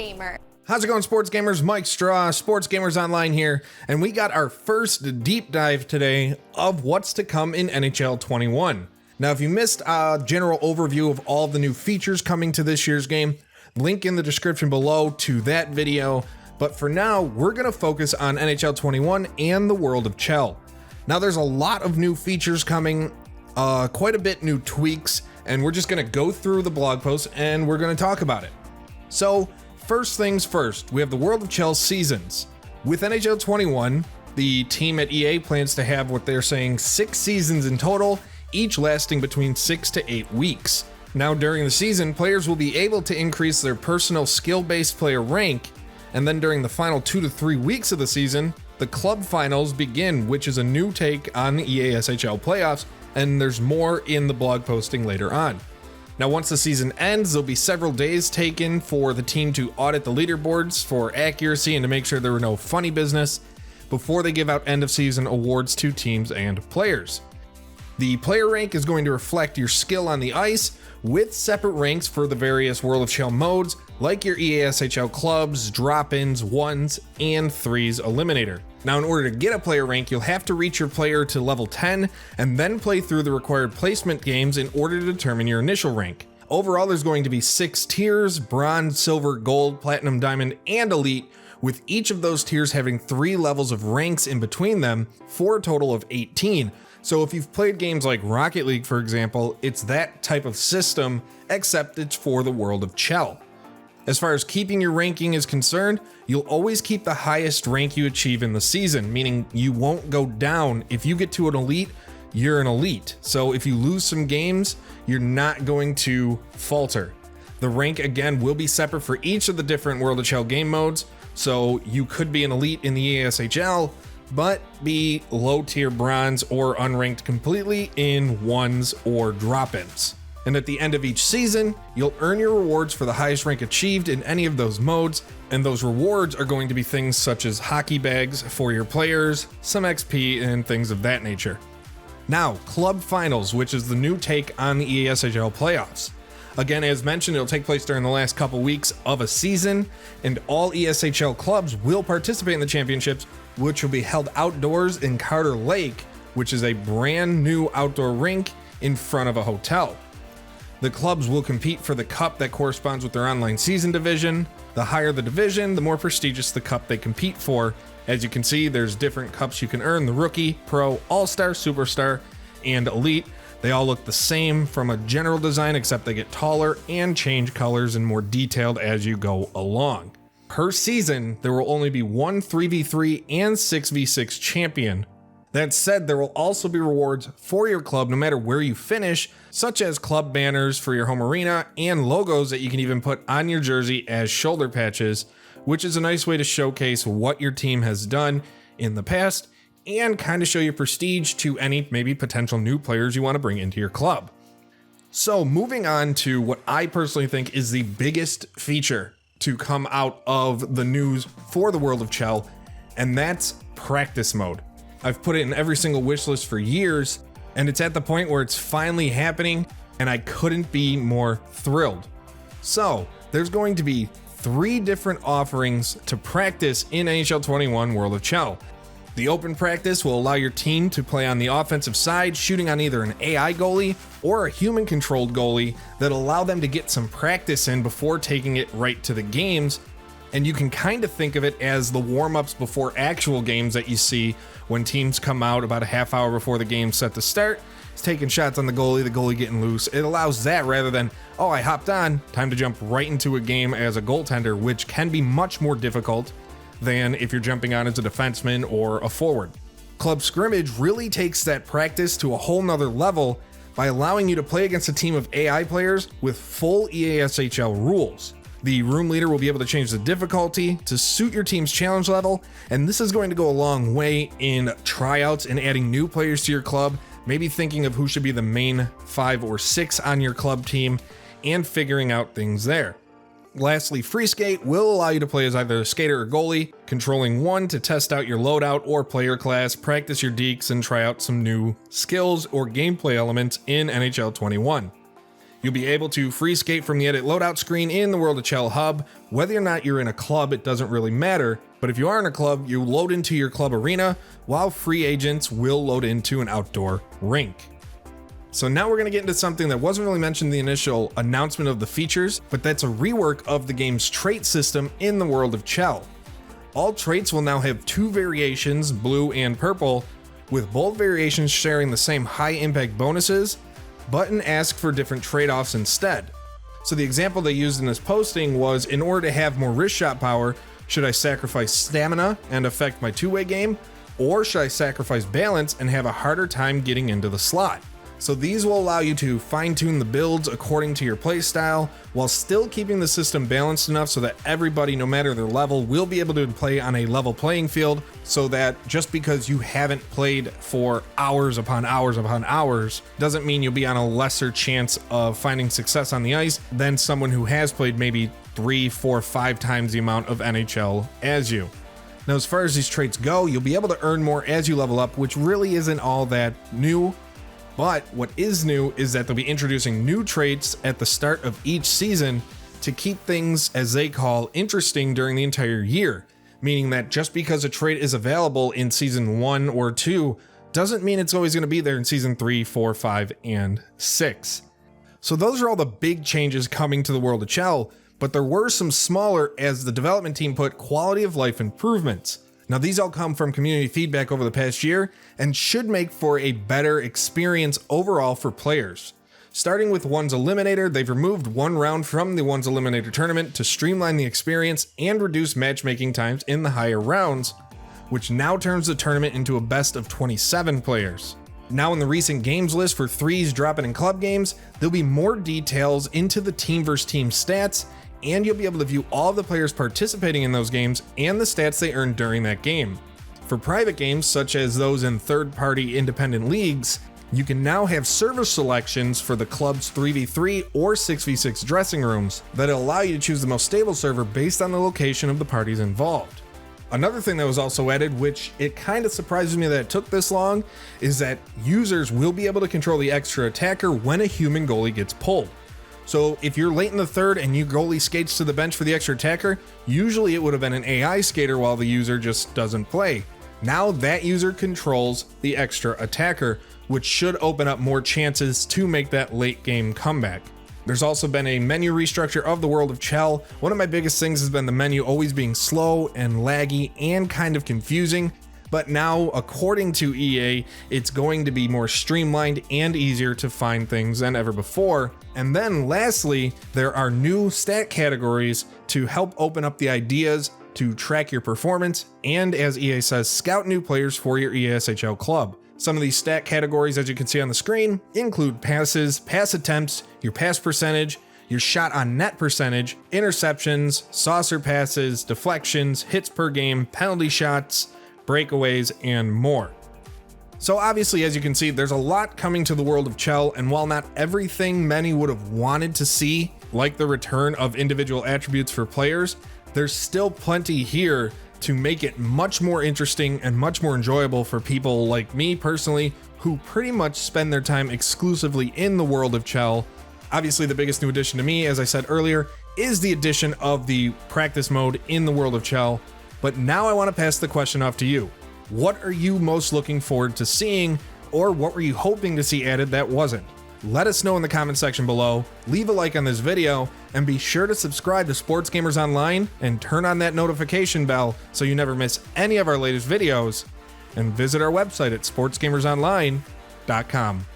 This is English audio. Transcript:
Gamer. How's it going, sports gamers? Mike Straw, Sports Gamers Online here, and we got our first deep dive today of what's to come in NHL 21. Now, if you missed a general overview of all the new features coming to this year's game, link in the description below to that video. But for now, we're going to focus on NHL 21 and the world of Chel. Now, there's a lot of new features coming, quite a bit new tweaks, and we're just going to go through the blog post and we're going to talk about it. So, first things first, we have the World of Chel seasons. With NHL 21, the team at EA plans to have what they're saying 6 seasons in total, each lasting between 6 to 8 weeks. Now, during the season, players will be able to increase their personal skill-based player rank, and then during the final 2 to 3 weeks of the season, the club finals begin, which is a new take on the EA SHL playoffs, and there's more in the blog posting later on. Now, once the season ends, there'll be several days taken for the team to audit the leaderboards for accuracy and to make sure there were no funny business before they give out end-of-season awards to teams and players. The player rank is going to reflect your skill on the ice, with separate ranks for the various World of Chel modes, like your EA SHL clubs, drop-ins, 1s, and 3s eliminator. Now, in order to get a player rank, you'll have to reach your player to level 10 and then play through the required placement games in order to determine your initial rank. Overall, there's going to be 6 tiers: bronze, silver, gold, platinum, diamond, and elite, with each of those tiers having 3 levels of ranks in between them for a total of 18. So if you've played games like Rocket League, for example, it's that type of system, except it's for the world of Chel. As far as keeping your ranking is concerned, you'll always keep the highest rank you achieve in the season, meaning you won't go down. If you get to an elite, you're an elite. So if you lose some games, you're not going to falter. The rank, again, will be separate for each of the different World of Chel game modes, so you could be an elite in the EASHL, but be low tier bronze or unranked completely in 1s or drop-ins. And at the end of each season, you'll earn your rewards for the highest rank achieved in any of those modes, and those rewards are going to be things such as hockey bags for your players, some XP, and things of that nature. Now, Club Finals, which is the new take on the EASHL playoffs. Again, as mentioned, it'll take place during the last couple weeks of a season, and all ESHL clubs will participate in the championships, which will be held outdoors in Carter Lake, which is a brand new outdoor rink in front of a hotel. The clubs will compete for the cup that corresponds with their online season division. The higher the division, the more prestigious the cup they compete for. As you can see, there's different cups you can earn: the Rookie, Pro, All-Star, Superstar, and Elite. They all look the same from a general design, except they get taller and change colors and more detailed as you go along. Per season, there will only be one 3v3 and 6v6 champion. That said, there will also be rewards for your club no matter where you finish, such as club banners for your home arena and logos that you can even put on your jersey as shoulder patches, which is a nice way to showcase what your team has done in the past and kind of show your prestige to any maybe potential new players you want to bring into your club. So moving on to what I personally think is the biggest feature to come out of the news for the world of Chel, and that's practice mode. I've put it in every single wish list for years, and it's at the point where it's finally happening, and I couldn't be more thrilled. So there's going to be 3 different offerings to practice in NHL 21 World of Chel. The open practice will allow your team to play on the offensive side, shooting on either an AI goalie or a human-controlled goalie that'll allow them to get some practice in before taking it right to the games. And you can kind of think of it as the warm-ups before actual games that you see when teams come out about a half hour before the game's set to start. It's taking shots on the goalie getting loose. It allows that rather than, oh, I hopped on, time to jump right into a game as a goaltender, which can be much more difficult than if you're jumping on as a defenseman or a forward. Club Scrimmage really takes that practice to a whole nother level by allowing you to play against a team of AI players with full EASHL rules. The room leader will be able to change the difficulty to suit your team's challenge level, and this is going to go a long way in tryouts and adding new players to your club, maybe thinking of who should be the main 5 or 6 on your club team, and figuring out things there. Lastly, Free Skate will allow you to play as either a skater or goalie, controlling one to test out your loadout or player class, practice your deeks, and try out some new skills or gameplay elements in NHL 21. You'll be able to free skate from the edit loadout screen in the World of Chel hub. Whether or not you're in a club, it doesn't really matter, but if you are in a club, you load into your club arena, while free agents will load into an outdoor rink. So now we're going to get into something that wasn't really mentioned in the initial announcement of the features, but that's a rework of the game's trait system in the World of Chel. All traits will now have two variations, blue and purple, with both variations sharing the same high impact bonuses, but ask for different trade-offs instead. So the example they used in this posting was, in order to have more wrist shot power, should I sacrifice stamina and affect my two-way game, or should I sacrifice balance and have a harder time getting into the slot? So these will allow you to fine-tune the builds according to your playstyle, while still keeping the system balanced enough so that everybody, no matter their level, will be able to play on a level playing field, so that just because you haven't played for hours upon hours upon hours doesn't mean you'll be on a lesser chance of finding success on the ice than someone who has played maybe 3, 4, 5 times the amount of NHL as you. Now, as far as these traits go, you'll be able to earn more as you level up, which really isn't all that new. But what is new is that they'll be introducing new traits at the start of each season to keep things, as they call, interesting during the entire year. Meaning that just because a trait is available in season 1 or 2 doesn't mean it's always going to be there in season 3, 4, 5, and 6. So those are all the big changes coming to the World of Chel, but there were some smaller, as the development team put, quality of life improvements. Now, these all come from community feedback over the past year and should make for a better experience overall for players. Starting with One's Eliminator, they've removed one round from the One's Eliminator tournament to streamline the experience and reduce matchmaking times in the higher rounds, which now turns the tournament into a best of 27 players. Now in the recent games list for threes dropping in club games, there'll be more details into the team versus team stats, and you'll be able to view all of the players participating in those games and the stats they earned during that game. For private games, such as those in third-party independent leagues, you can now have server selections for the club's 3v3 or 6v6 dressing rooms that'll allow you to choose the most stable server based on the location of the parties involved. Another thing that was also added, which it kind of surprises me that it took this long, is that users will be able to control the extra attacker when a human goalie gets pulled. So if you're late in the third and your goalie skates to the bench for the extra attacker, usually it would have been an AI skater while the user just doesn't play. Now that user controls the extra attacker, which should open up more chances to make that late game comeback. There's also been a menu restructure of the World of Chel. One of my biggest things has been the menu always being slow and laggy and kind of confusing. But now, according to EA, it's going to be more streamlined and easier to find things than ever before. And then lastly, there are new stat categories to help open up the ideas to track your performance and, as EA says, scout new players for your EASHL club. Some of these stat categories, as you can see on the screen, include passes, pass attempts, your pass percentage, your shot on net percentage, interceptions, saucer passes, deflections, hits per game, penalty shots, breakaways, and more. So obviously, as you can see, there's a lot coming to the World of Chel, and while not everything many would have wanted to see, like the return of individual attributes for players, there's still plenty here to make it much more interesting and much more enjoyable for people like me personally, who pretty much spend their time exclusively in the World of Chel. Obviously, the biggest new addition to me, as I said earlier, is the addition of the practice mode in the World of Chel. But now I want to pass the question off to you. What are you most looking forward to seeing, or what were you hoping to see added that wasn't? Let us know in the comment section below, leave a like on this video, and be sure to subscribe to Sports Gamers Online and turn on that notification bell so you never miss any of our latest videos, and visit our website at sportsgamersonline.com.